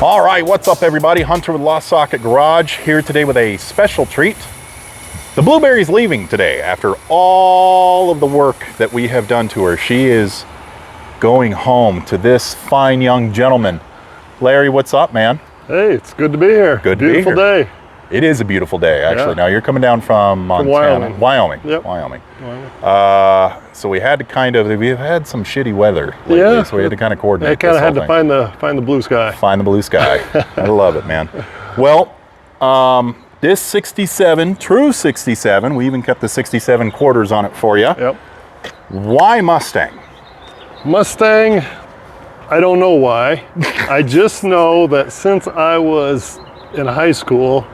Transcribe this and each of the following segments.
All right, what's up everybody? Hunter with Lost Socket Garage here today with a special treat. The Blueberry's leaving today after all of the work that we have done to her. She is going home to this fine young gentleman. Larry, what's up, man? Hey, it's good to be here. Good to be here. Beautiful day. It is a beautiful day, actually. Yeah. Now you're coming down from Montana. From Wyoming. Yep. Wyoming. So we had to we've had some shitty weather lately, yeah, so we had to kind of coordinate. I kind of had to find the blue sky. Find the blue sky. I love it, man. Well, this 67, true 67, we even kept the 67 quarters on it for you. Yep. Why Mustang? Mustang, I don't know why. I just know that since I was in high school,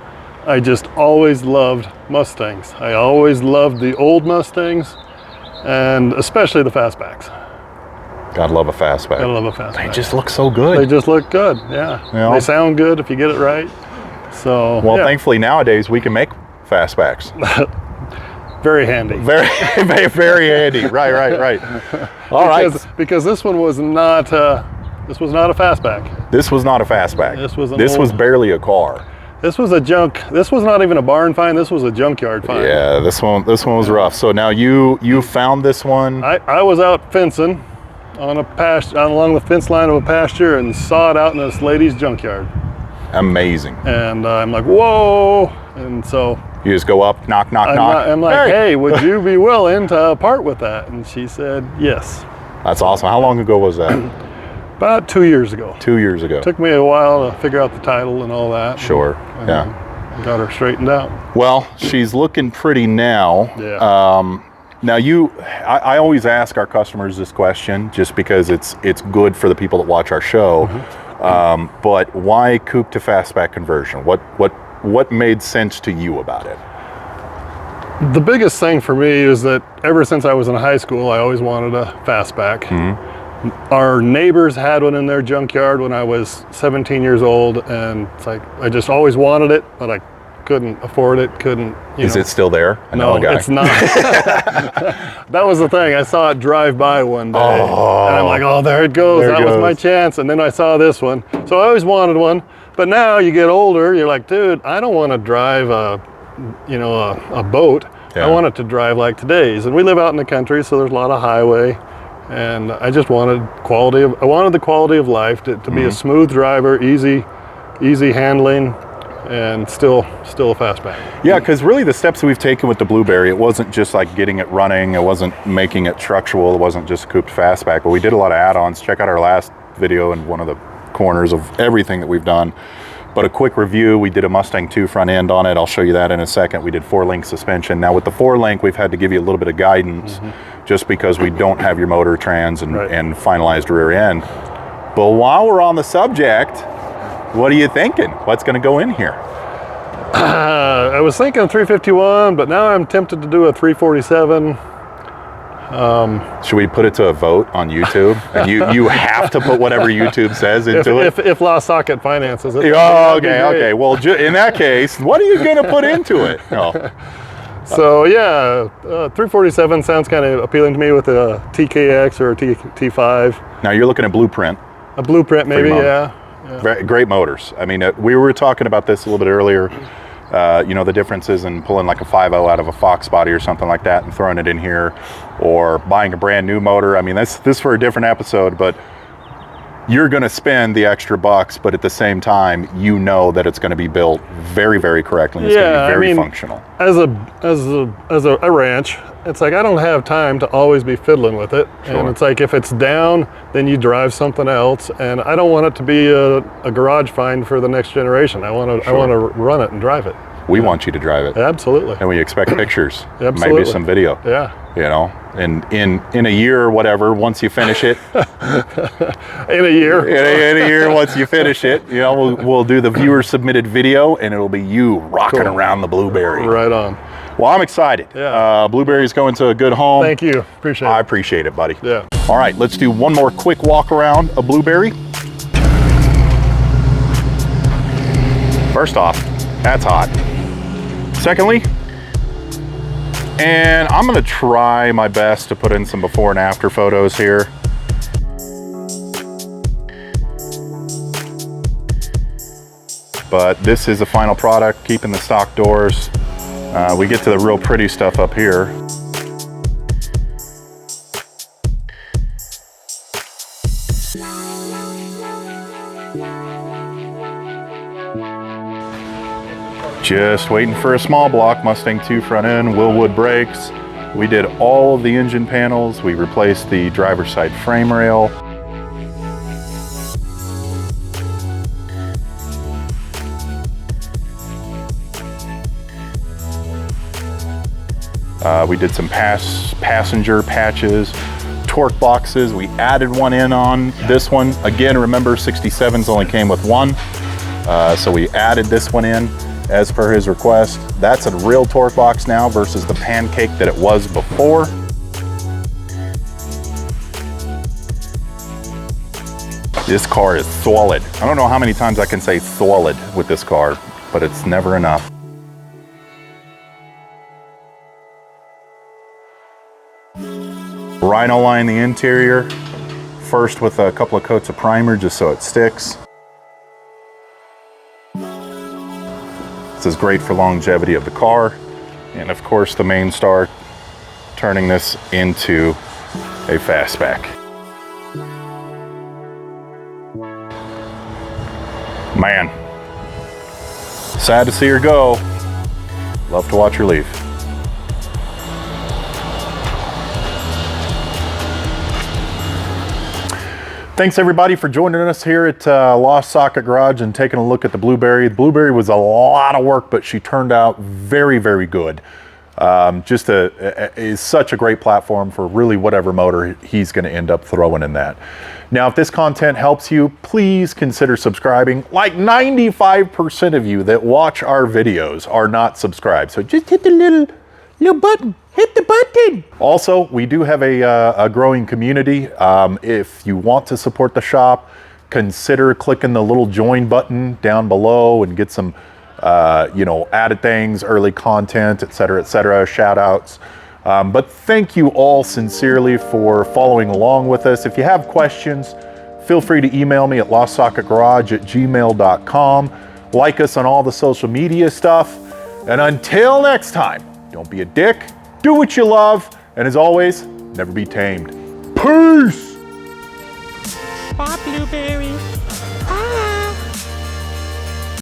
I just always loved Mustangs. I always loved the old Mustangs, and especially the fastbacks. Gotta love a fastback. Gotta love a fastback. They just look so good. They just look good, yeah. You know? They sound good if you get it right. So, well, yeah. Thankfully nowadays we can make fastbacks. Very handy. Very, very handy. Right. All right. Because this one was not. This was not a fastback. This was not a fastback. This was barely a car. This was a junk. This was not even a barn find. This was a junkyard find. Yeah, this one was rough. So now you found this one. I was out fencing on a pasture, along the fence line of a pasture, and saw it out in this lady's junkyard. Amazing. And I'm like, whoa! And so you just go up, knock. I'm like, hey, would you be willing to part with that? And she said, yes. That's awesome. How long ago was that? About 2 years ago. 2 years ago. Took me a while to figure out the title and all that. Sure, yeah. Got her straightened out. Well, she's looking pretty now. Yeah. Now I always ask our customers this question just because it's good for the people that watch our show. Mm-hmm. But why coupe to fastback conversion? What made sense to you about it? The biggest thing for me is that ever since I was in high school, I always wanted a fastback. Mm-hmm. Our neighbors had one in their junkyard when I was 17 years old, and it's like I just always wanted it, but I couldn't afford it. Is it still there? No, it's not. That was the thing. I saw it drive by one day, and I'm like, oh, there it goes. That was my chance. And then I saw this one, so I always wanted one. But now you get older, you're like, dude, I don't want to drive a boat. Yeah. I want it to drive like today's. And we live out in the country, so there's a lot of highway. And I just wanted the quality of life to be a smooth driver, easy handling, and still a fastback. Yeah, because really the steps that we've taken with the Blueberry, it wasn't just like getting it running, it wasn't making it structural, it wasn't just a couped fastback, but we did a lot of add-ons. Check out our last video in one of the corners of everything that we've done. But a quick review, we did a Mustang II front end on it. I'll show you that in a second. We did 4-link suspension. Now with the 4-link, we've had to give you a little bit of guidance just because we don't have your motor trans and finalized rear end. But while we're on the subject, what are you thinking? What's going to go in here? I was thinking a 351, but now I'm tempted to do a 347. Should we put it to a vote on YouTube? And you have to put whatever YouTube says into it? If Lost Socket finances it. Oh, okay. Well, in that case, what are you going to put into it? Oh. So, yeah, 347 sounds kind of appealing to me with a TKX or a T5. Now, you're looking at blueprint. A blueprint, maybe, yeah. Great motors. I mean, we were talking about this a little bit earlier. The differences in pulling like a 5.0 out of a Fox body or something like that and throwing it in here, or buying a brand new motor. I mean, this for a different episode, but you're going to spend the extra bucks, but at the same time, you know that it's going to be built very, very correctly. It's going to be very functional. As a ranch, it's like I don't have time to always be fiddling with it. Sure. And it's like if it's down, then you drive something else. And I don't want it to be a garage find for the next generation. I want to run it and drive it. We want you to drive it. Absolutely. And we expect pictures. Absolutely. Maybe some video. Yeah. And in a year or whatever, once you finish it. In a year, once you finish it, we'll do the viewer submitted video, and it'll be you rocking around the Blueberry. Right on. Well, I'm excited. Yeah. Blueberry's going to a good home. Thank you. Appreciate it. I appreciate it, buddy. Yeah. All right, let's do one more quick walk around a Blueberry. First off, that's hot. Secondly, And I'm gonna try my best to put in some before and after photos here. But this is the final product, keeping the stock doors. We get to the real pretty stuff up here. Just waiting for a small block, Mustang II front end, Willwood brakes. We did all of the engine panels. We replaced the driver's side frame rail. We did some passenger patches, torque boxes. We added one in on this one. Again, remember 67s only came with one. So we added this one in as per his request. That's a real torque box now versus the pancake that it was before. This car is solid. I don't know how many times I can say solid with this car, but it's never enough. Rhino line the interior, first with a couple of coats of primer just so it sticks. This is great for longevity of the car. And of course the main star, turning this into a fastback. Man, sad to see her go. Love to watch her leave. Thanks everybody for joining us here at Lost Socket Garage and taking a look at the Blueberry. The Blueberry was a lot of work, but she turned out very, very good. Is such a great platform for really whatever motor he's going to end up throwing in that. Now, if this content helps you, please consider subscribing. Like 95% of you that watch our videos are not subscribed, so just hit the little button. Hit the button. Also, we do have a growing community. If you want to support the shop, consider clicking the little join button down below and get some, added things, early content, etc., shout outs. But thank you all sincerely for following along with us. If you have questions, feel free to email me at lostsocketgarage@gmail.com. Like us on all the social media stuff. And until next time, don't be a dick. Do what you love, and as always, never be tamed. Peace!